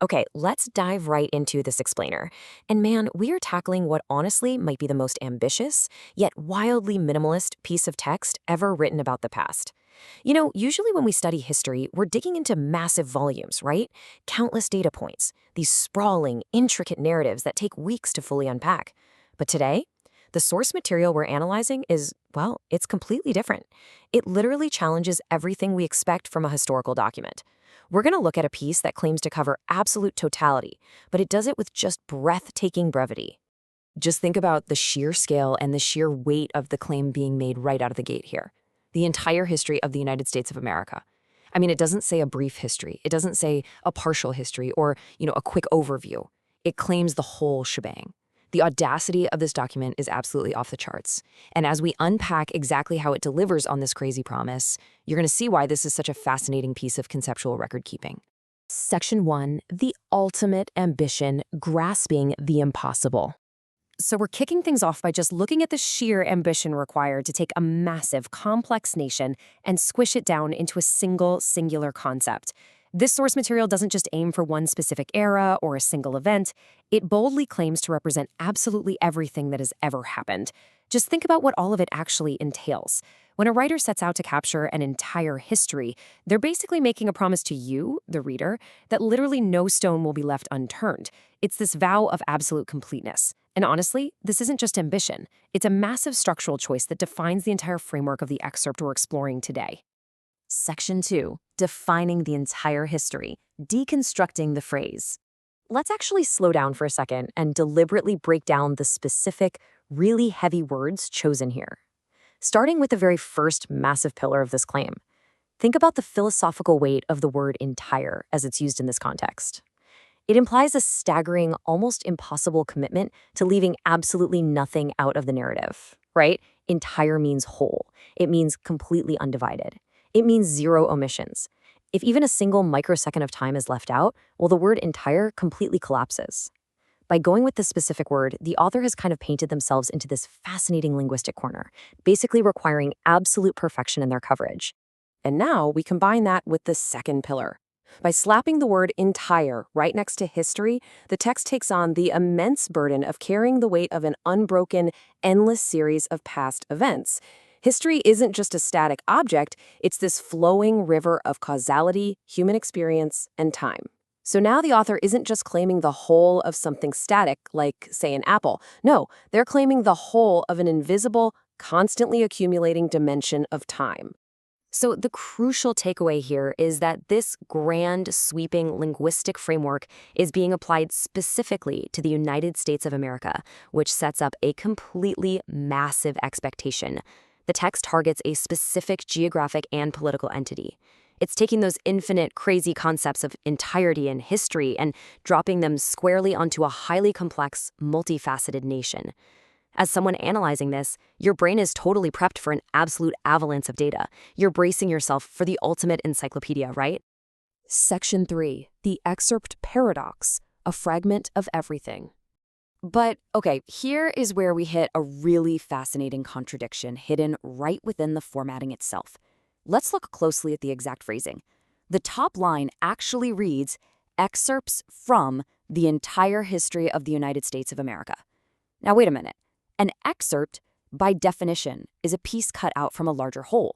Okay, let's dive right into this explainer. And man, we are tackling what honestly might be the most ambitious, yet wildly minimalist piece of text ever written about the past. Usually when we study history, we're digging into massive volumes, right? Countless data points, these sprawling, intricate narratives that take weeks to fully unpack. But today, the source material we're analyzing is, well, it's completely different. It literally challenges everything we expect from a historical document. We're going to look at a piece that claims to cover absolute totality, but it does it with just breathtaking brevity. Just think about the sheer scale and the sheer weight of the claim being made right out of the gate here. The entire history of the United States of America. I mean, it doesn't say a brief history. It doesn't say a partial history or, a quick overview. It claims the whole shebang. The audacity of this document is absolutely off the charts. And as we unpack exactly how it delivers on this crazy promise, you're going to see why this is such a fascinating piece of conceptual record keeping. Section 1, the ultimate ambition, grasping the impossible. So we're kicking things off by just looking at the sheer ambition required to take a massive, complex nation and squish it down into a singular concept. This source material doesn't just aim for one specific era or a single event. It boldly claims to represent absolutely everything that has ever happened. Just think about what all of it actually entails. When a writer sets out to capture an entire history, they're basically making a promise to you, the reader, that literally no stone will be left unturned. It's this vow of absolute completeness. And honestly, this isn't just ambition. It's a massive structural choice that defines the entire framework of the excerpt we're exploring today. Section 2, defining the entire history, deconstructing the phrase. Let's actually slow down for a second and deliberately break down the specific, really heavy words chosen here. Starting with the very first massive pillar of this claim, think about the philosophical weight of the word entire as it's used in this context. It implies a staggering, almost impossible commitment to leaving absolutely nothing out of the narrative, right? Entire means whole. It means completely undivided. It means zero omissions. If even a single microsecond of time is left out, well, the word entire completely collapses. By going with this specific word, the author has kind of painted themselves into this fascinating linguistic corner, basically requiring absolute perfection in their coverage. And now we combine that with the second pillar. By slapping the word entire right next to history, the text takes on the immense burden of carrying the weight of an unbroken, endless series of past events. History isn't just a static object, it's this flowing river of causality, human experience, and time. So now the author isn't just claiming the whole of something static, like, say, an apple. No, they're claiming the whole of an invisible, constantly accumulating dimension of time. So the crucial takeaway here is that this grand, sweeping linguistic framework is being applied specifically to the United States of America, which sets up a completely massive expectation. The text targets a specific geographic and political entity. It's taking those infinite, crazy concepts of entirety and history and dropping them squarely onto a highly complex, multifaceted nation. As someone analyzing this, your brain is totally prepped for an absolute avalanche of data. You're bracing yourself for the ultimate encyclopedia, right? Section 3, the excerpt paradox, a fragment of everything. But, okay, here is where we hit a really fascinating contradiction hidden right within the formatting itself. Let's look closely at the exact phrasing. The top line actually reads, excerpts from the entire history of the United States of America. Now, wait a minute. An excerpt, by definition, is a piece cut out from a larger whole.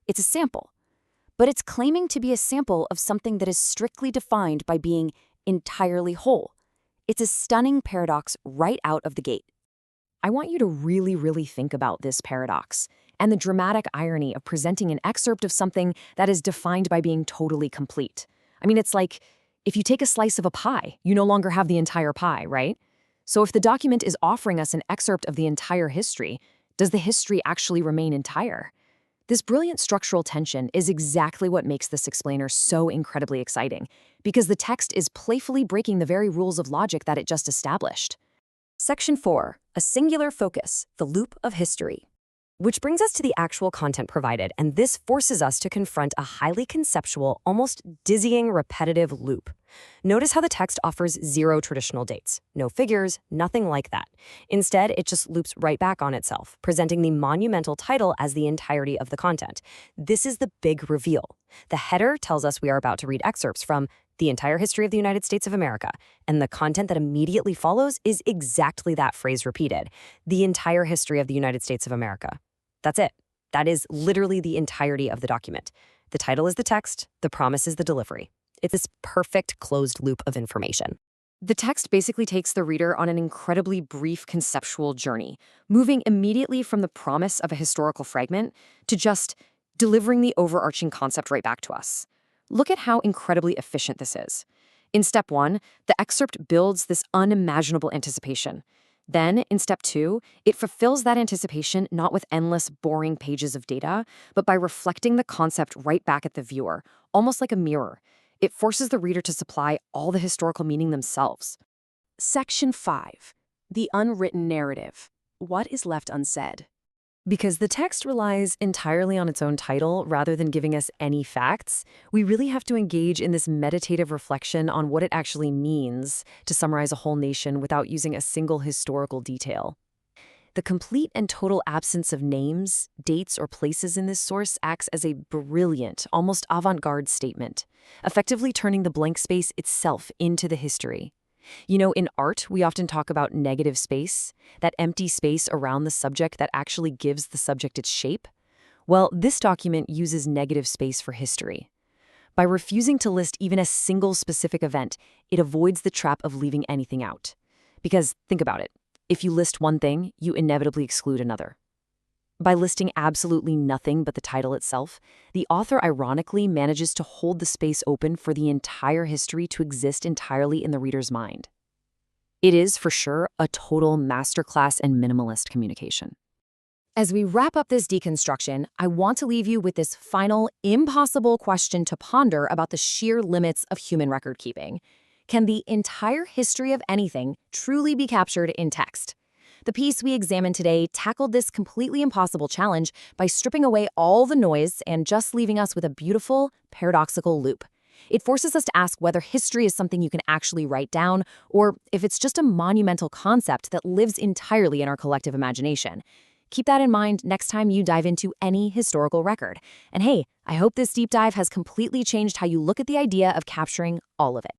It's a sample. But it's claiming to be a sample of something that is strictly defined by being entirely whole. It's a stunning paradox right out of the gate. I want you to really think about this paradox and the dramatic irony of presenting an excerpt of something that is defined by being totally complete. I mean, it's like if you take a slice of a pie, you no longer have the entire pie, right? So if the document is offering us an excerpt of the entire history, does the history actually remain entire? This brilliant structural tension is exactly what makes this explainer so incredibly exciting, because the text is playfully breaking the very rules of logic that it just established. Section 4, a singular focus, the loop of history. Which brings us to the actual content provided, and this forces us to confront a highly conceptual, almost dizzying repetitive loop. Notice how the text offers zero traditional dates. No figures, nothing like that. Instead, it just loops right back on itself, presenting the monumental title as the entirety of the content. This is the big reveal. The header tells us we are about to read excerpts from The Entire History of the United States of America, and the content that immediately follows is exactly that phrase repeated, The Entire History of the United States of America. That's it. That is literally the entirety of the document. The title is the text, the promise is the delivery. It's this perfect closed loop of information. The text basically takes the reader on an incredibly brief conceptual journey, moving immediately from the promise of a historical fragment to just delivering the overarching concept right back to us. Look at how incredibly efficient this is. In step 1, the excerpt builds this unimaginable anticipation. Then, in step 2, it fulfills that anticipation not with endless, boring pages of data, but by reflecting the concept right back at the viewer, almost like a mirror. It forces the reader to supply all the historical meaning themselves. Section 5. The unwritten narrative. What is left unsaid? Because the text relies entirely on its own title rather than giving us any facts, we really have to engage in this meditative reflection on what it actually means to summarize a whole nation without using a single historical detail. The complete and total absence of names, dates, or places in this source acts as a brilliant, almost avant-garde statement, effectively turning the blank space itself into the history. You know, in art, we often talk about negative space, that empty space around the subject that actually gives the subject its shape. Well, this document uses negative space for history. By refusing to list even a single specific event, it avoids the trap of leaving anything out. Because, think about it. If you list one thing, you inevitably exclude another. By listing absolutely nothing but the title itself, the author ironically manages to hold the space open for the entire history to exist entirely in the reader's mind. It is, for sure, a total masterclass in minimalist communication. As we wrap up this deconstruction, I want to leave you with this final, impossible question to ponder about the sheer limits of human record keeping. Can the entire history of anything truly be captured in text? The piece we examined today tackled this completely impossible challenge by stripping away all the noise and just leaving us with a beautiful, paradoxical loop. It forces us to ask whether history is something you can actually write down, or if it's just a monumental concept that lives entirely in our collective imagination. Keep that in mind next time you dive into any historical record. And hey, I hope this deep dive has completely changed how you look at the idea of capturing all of it.